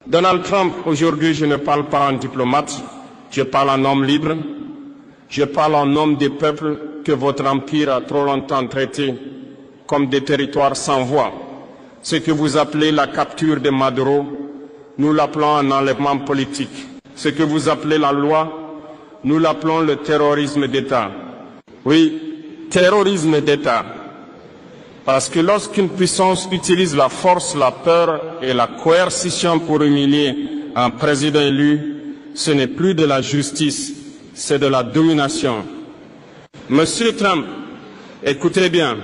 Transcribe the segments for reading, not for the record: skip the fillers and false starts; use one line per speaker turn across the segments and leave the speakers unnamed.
Donald Trump, aujourd'hui, je ne parle pas en diplomate, je parle en homme libre, je parle en homme des peuples que votre empire a trop longtemps traités comme des territoires sans voix. Ce que vous appelez la capture de Maduro, nous l'appelons un enlèvement politique. Ce que vous appelez la loi, nous l'appelons le terrorisme d'État. Oui, terrorisme d'État. Parce que lorsqu'une puissance utilise la force, la peur et la coercition pour humilier un président élu, ce n'est plus de la justice, c'est de la domination. Monsieur Trump, écoutez bien,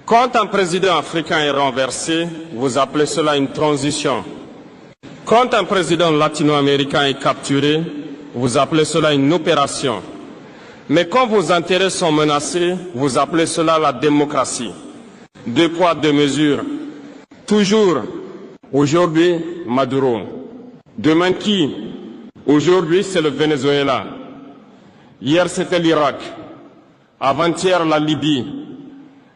quand un président africain est renversé, vous appelez cela une transition. Quand un président latino-américain est capturé, vous appelez cela une opération. Mais quand vos intérêts sont menacés, vous appelez cela la démocratie. 2 poids, 2 mesures. Toujours, aujourd'hui, Maduro. Demain qui? Aujourd'hui, c'est le Venezuela. Hier, c'était l'Irak. Avant-hier, la Libye.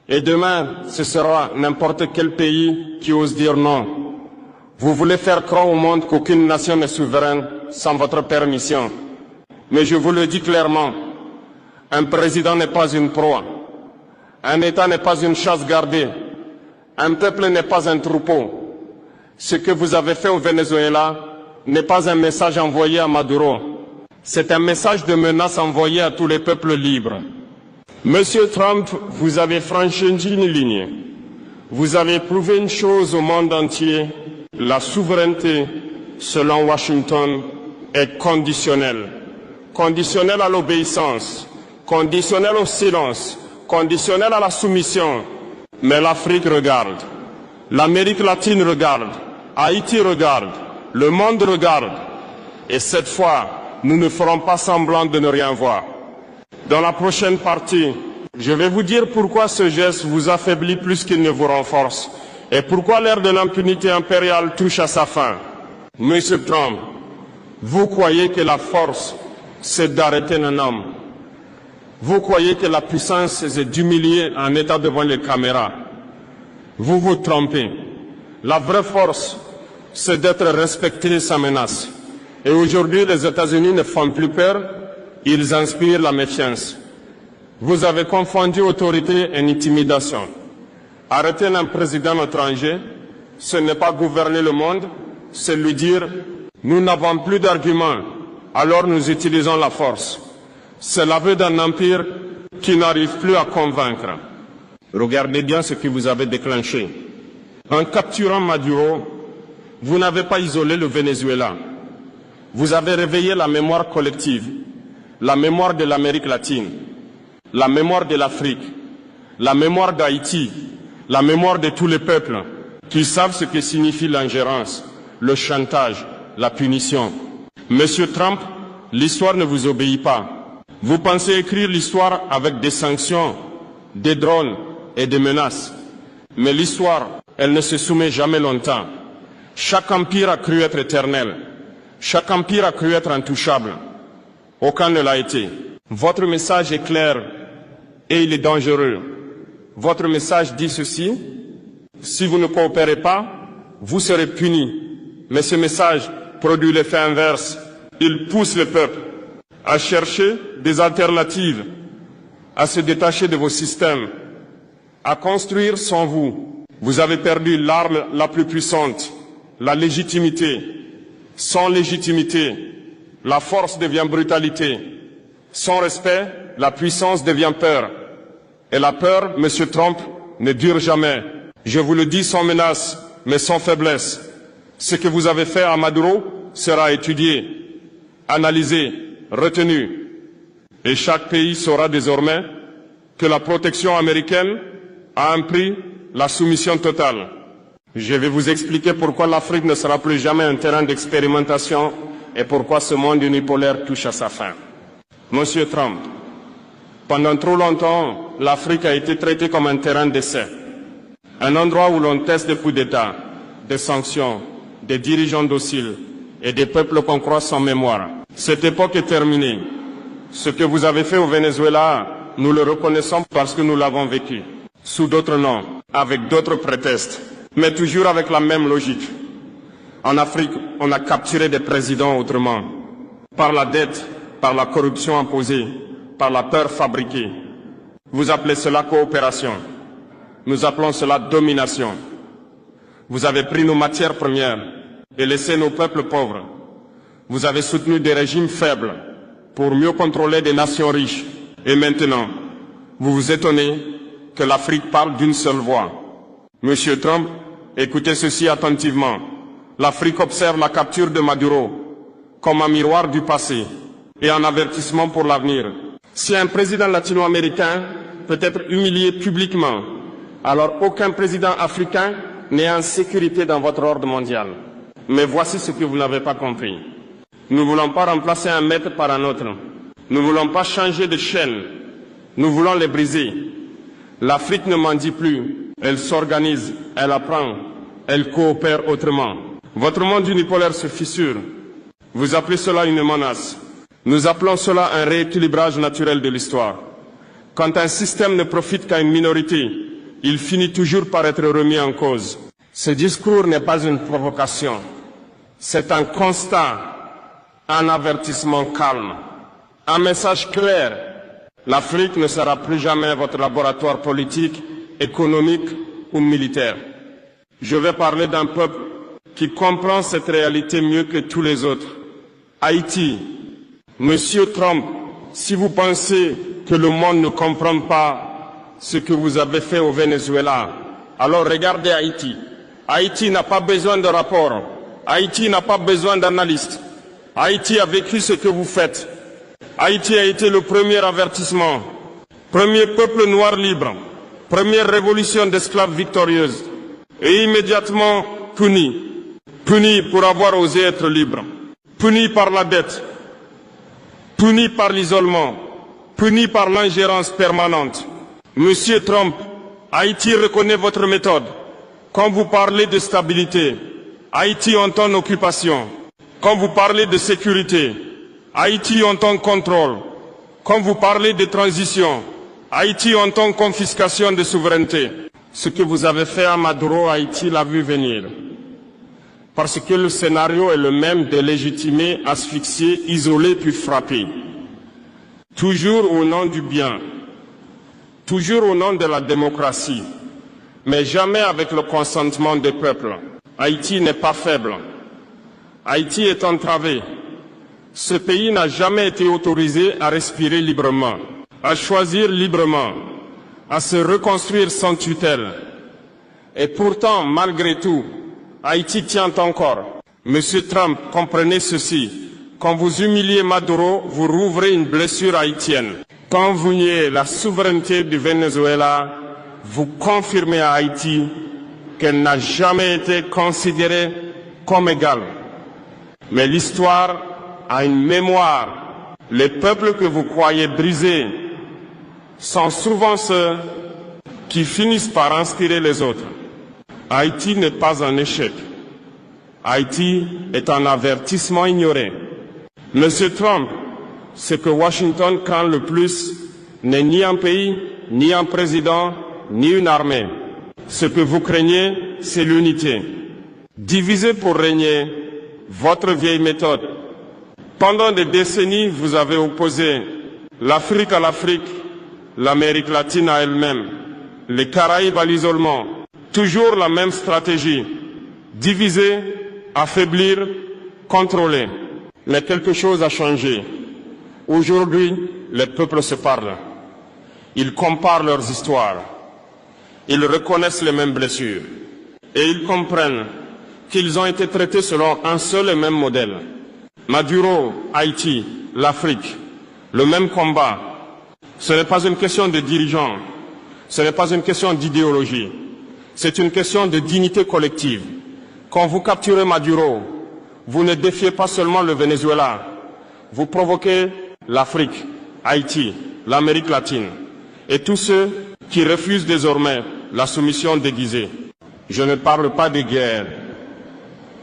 Et demain, ce sera n'importe quel pays qui ose dire non. Vous voulez faire croire au monde qu'aucune nation n'est souveraine sans votre permission. Mais je vous le dis clairement, un président n'est pas une proie. Un État n'est pas une chasse gardée. Un peuple n'est pas un troupeau. Ce que vous avez fait au Venezuela n'est pas un message envoyé à Maduro. C'est un message de menace envoyé à tous les peuples libres. Monsieur Trump, vous avez franchi une ligne. Vous avez prouvé une chose au monde entier. La souveraineté, selon Washington, est conditionnelle. Conditionnelle à l'obéissance, conditionnelle au silence, conditionnelle à la soumission. Mais l'Afrique regarde, l'Amérique latine regarde, Haïti regarde, le monde regarde. Et cette fois, nous ne ferons pas semblant de ne rien voir. Dans la prochaine partie, je vais vous dire pourquoi ce geste vous affaiblit plus qu'il ne vous renforce et pourquoi l'ère de l'impunité impériale touche à sa fin. Monsieur Trump, vous croyez que la force, c'est d'arrêter un homme. Vous croyez que la puissance, c'est d'humilier un État devant les caméras. Vous vous trompez. La vraie force, c'est d'être respecté sans menace. Et aujourd'hui, les États-Unis ne font plus peur, ils inspirent la méfiance. Vous avez confondu autorité et intimidation. Arrêter un président étranger, ce n'est pas gouverner le monde, c'est lui dire « nous n'avons plus d'arguments, alors nous utilisons la force ». C'est l'aveu d'un empire qui n'arrive plus à convaincre. Regardez bien ce que vous avez déclenché. En capturant Maduro, vous n'avez pas isolé le Venezuela. Vous avez réveillé la mémoire collective, la mémoire de l'Amérique latine, la mémoire de l'Afrique, la mémoire d'Haïti, la mémoire de tous les peuples qui savent ce que signifie l'ingérence, le chantage, la punition. Monsieur Trump, l'histoire ne vous obéit pas. Vous pensez écrire l'histoire avec des sanctions, des drones et des menaces. Mais l'histoire, elle ne se soumet jamais longtemps. Chaque empire a cru être éternel. Chaque empire a cru être intouchable. Aucun ne l'a été. Votre message est clair et il est dangereux. Votre message dit ceci: si vous ne coopérez pas, vous serez punis. Mais ce message produit l'effet inverse. Il pousse le peuple à chercher des alternatives, à se détacher de vos systèmes, à construire sans vous. Vous avez perdu l'arme la plus puissante, la légitimité. Sans légitimité, la force devient brutalité. Sans respect, la puissance devient peur. Et la peur, Monsieur Trump, ne dure jamais. Je vous le dis sans menace, mais sans faiblesse. Ce que vous avez fait à Maduro sera étudié, analysé, retenu. Et chaque pays saura désormais que la protection américaine a un prix, la soumission totale. Je vais vous expliquer pourquoi l'Afrique ne sera plus jamais un terrain d'expérimentation et pourquoi ce monde unipolaire touche à sa fin. Monsieur Trump, pendant trop longtemps, l'Afrique a été traitée comme un terrain d'essai, un endroit où l'on teste des coups d'État, des sanctions, des dirigeants dociles et des peuples qu'on croit sans mémoire. Cette époque est terminée. Ce que vous avez fait au Venezuela, nous le reconnaissons parce que nous l'avons vécu, sous d'autres noms, avec d'autres prétextes, mais toujours avec la même logique. En Afrique, on a capturé des présidents autrement, par la dette, par la corruption imposée, par la peur fabriquée. Vous appelez cela coopération. Nous appelons cela domination. Vous avez pris nos matières premières et laissé nos peuples pauvres. Vous avez soutenu des régimes faibles pour mieux contrôler des nations riches. Et maintenant, vous vous étonnez que l'Afrique parle d'une seule voix. Monsieur Trump, écoutez ceci attentivement. L'Afrique observe la capture de Maduro comme un miroir du passé et un avertissement pour l'avenir. Si un président latino-américain peut être humilié publiquement, alors aucun président africain n'est en sécurité dans votre ordre mondial. Mais voici ce que vous n'avez pas compris. Nous ne voulons pas remplacer un maître par un autre. Nous ne voulons pas changer de chaîne. Nous voulons les briser. L'Afrique ne mendie plus. Elle s'organise, elle apprend, elle coopère autrement. Votre monde unipolaire se fissure. Vous appelez cela une menace. Nous appelons cela un rééquilibrage naturel de l'histoire. Quand un système ne profite qu'à une minorité, il finit toujours par être remis en cause. Ce discours n'est pas une provocation. C'est un constat, un avertissement calme, un message clair. L'Afrique ne sera plus jamais votre laboratoire politique, économique ou militaire. Je vais parler d'un peuple qui comprend cette réalité mieux que tous les autres. Haïti. Monsieur Trump, si vous pensez que le monde ne comprend pas ce que vous avez fait au Venezuela, alors regardez Haïti. Haïti n'a pas besoin de rapport. Haïti n'a pas besoin d'analystes. Haïti a vécu ce que vous faites. Haïti a été le premier avertissement, premier peuple noir libre, première révolution d'esclaves victorieuse, et immédiatement puni. Puni pour avoir osé être libre, puni par la dette, puni par l'isolement, puni par l'ingérence permanente. Monsieur Trump, Haïti reconnaît votre méthode. Quand vous parlez de stabilité, Haïti entend occupation. Quand vous parlez de sécurité, Haïti entend contrôle. Quand vous parlez de transition, Haïti entend confiscation de souveraineté. Ce que vous avez fait à Maduro, Haïti l'a vu venir. Parce que le scénario est le même de légitimer, asphyxier, isoler puis frapper. Toujours au nom du bien, toujours au nom de la démocratie, mais jamais avec le consentement des peuples. Haïti n'est pas faible. Haïti est entravé. Ce pays n'a jamais été autorisé à respirer librement, à choisir librement, à se reconstruire sans tutelle. Et pourtant, malgré tout, Haïti tient encore. Monsieur Trump, comprenez ceci. Quand vous humiliez Maduro, vous rouvrez une blessure haïtienne. Quand vous niez la souveraineté du Venezuela, vous confirmez à Haïti qu'elle n'a jamais été considérée comme égale. Mais l'histoire a une mémoire. Les peuples que vous croyez brisés sont souvent ceux qui finissent par inspirer les autres. Haïti n'est pas un échec. Haïti est un avertissement ignoré. Monsieur Trump, ce que Washington craint le plus n'est ni un pays, ni un président, ni une armée. Ce que vous craignez, c'est l'unité. Diviser pour régner, votre vieille méthode. Pendant des décennies, vous avez opposé l'Afrique à l'Afrique, l'Amérique latine à elle-même, les Caraïbes à l'isolement. Toujours la même stratégie. Diviser, affaiblir, contrôler. Mais quelque chose a changé. Aujourd'hui, les peuples se parlent. Ils comparent leurs histoires. Ils reconnaissent les mêmes blessures. Et ils comprennent qu'ils ont été traités selon un seul et même modèle. Maduro, Haïti, l'Afrique, le même combat. Ce n'est pas une question de dirigeants. Ce n'est pas une question d'idéologie. C'est une question de dignité collective. Quand vous capturez Maduro, vous ne défiez pas seulement le Venezuela. Vous provoquez l'Afrique, Haïti, l'Amérique latine et tous ceux qui refusent désormais la soumission déguisée. Je ne parle pas de guerre.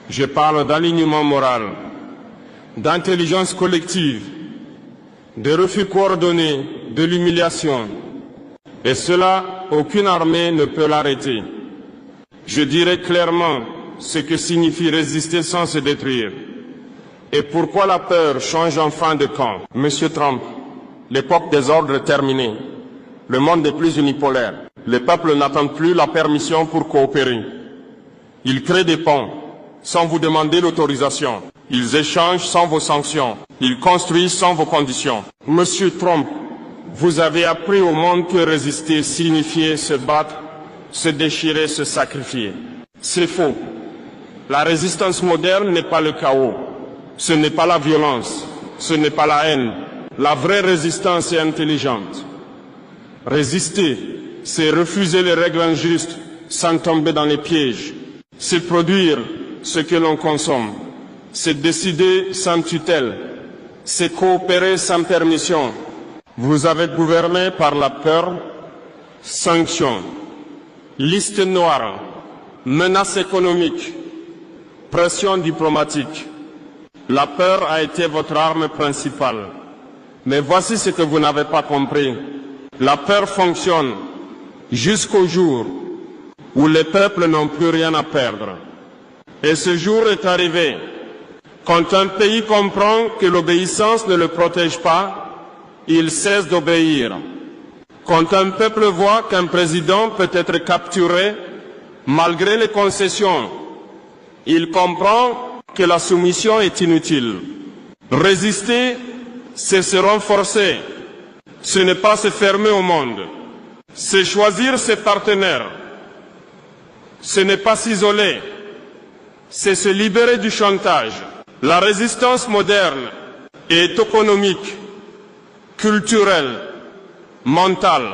Je parle d'alignement moral, d'intelligence collective, de refus coordonné, de l'humiliation. Et cela, aucune armée ne peut l'arrêter. Je dirais clairement ce que signifie résister sans se détruire. Et pourquoi la peur change enfin de camp? Monsieur Trump, l'époque des ordres est terminée. Le monde n'est plus unipolaire. Les peuples n'attendent plus la permission pour coopérer. Ils créent des ponts sans vous demander l'autorisation. Ils échangent sans vos sanctions. Ils construisent sans vos conditions. Monsieur Trump, vous avez appris au monde que résister signifiait se battre, se déchirer, se sacrifier. C'est faux. La résistance moderne n'est pas le chaos. Ce n'est pas la violence. Ce n'est pas la haine. La vraie résistance est intelligente. Résister, c'est refuser les règles injustes sans tomber dans les pièges. C'est produire ce que l'on consomme. C'est décider sans tutelle. C'est coopérer sans permission. Vous avez gouverné par la peur, sanctions, liste noire, menaces économiques, pression diplomatique. La peur a été votre arme principale. Mais voici ce que vous n'avez pas compris. La peur fonctionne jusqu'au jour où les peuples n'ont plus rien à perdre. Et ce jour est arrivé. Quand un pays comprend que l'obéissance ne le protège pas, il cesse d'obéir. Quand un peuple voit qu'un président peut être capturé malgré les concessions, il comprend que la soumission est inutile. Résister, c'est se renforcer. Ce n'est pas se fermer au monde. C'est choisir ses partenaires. Ce n'est pas s'isoler. C'est se libérer du chantage. La résistance moderne est économique, culturelle, mentale.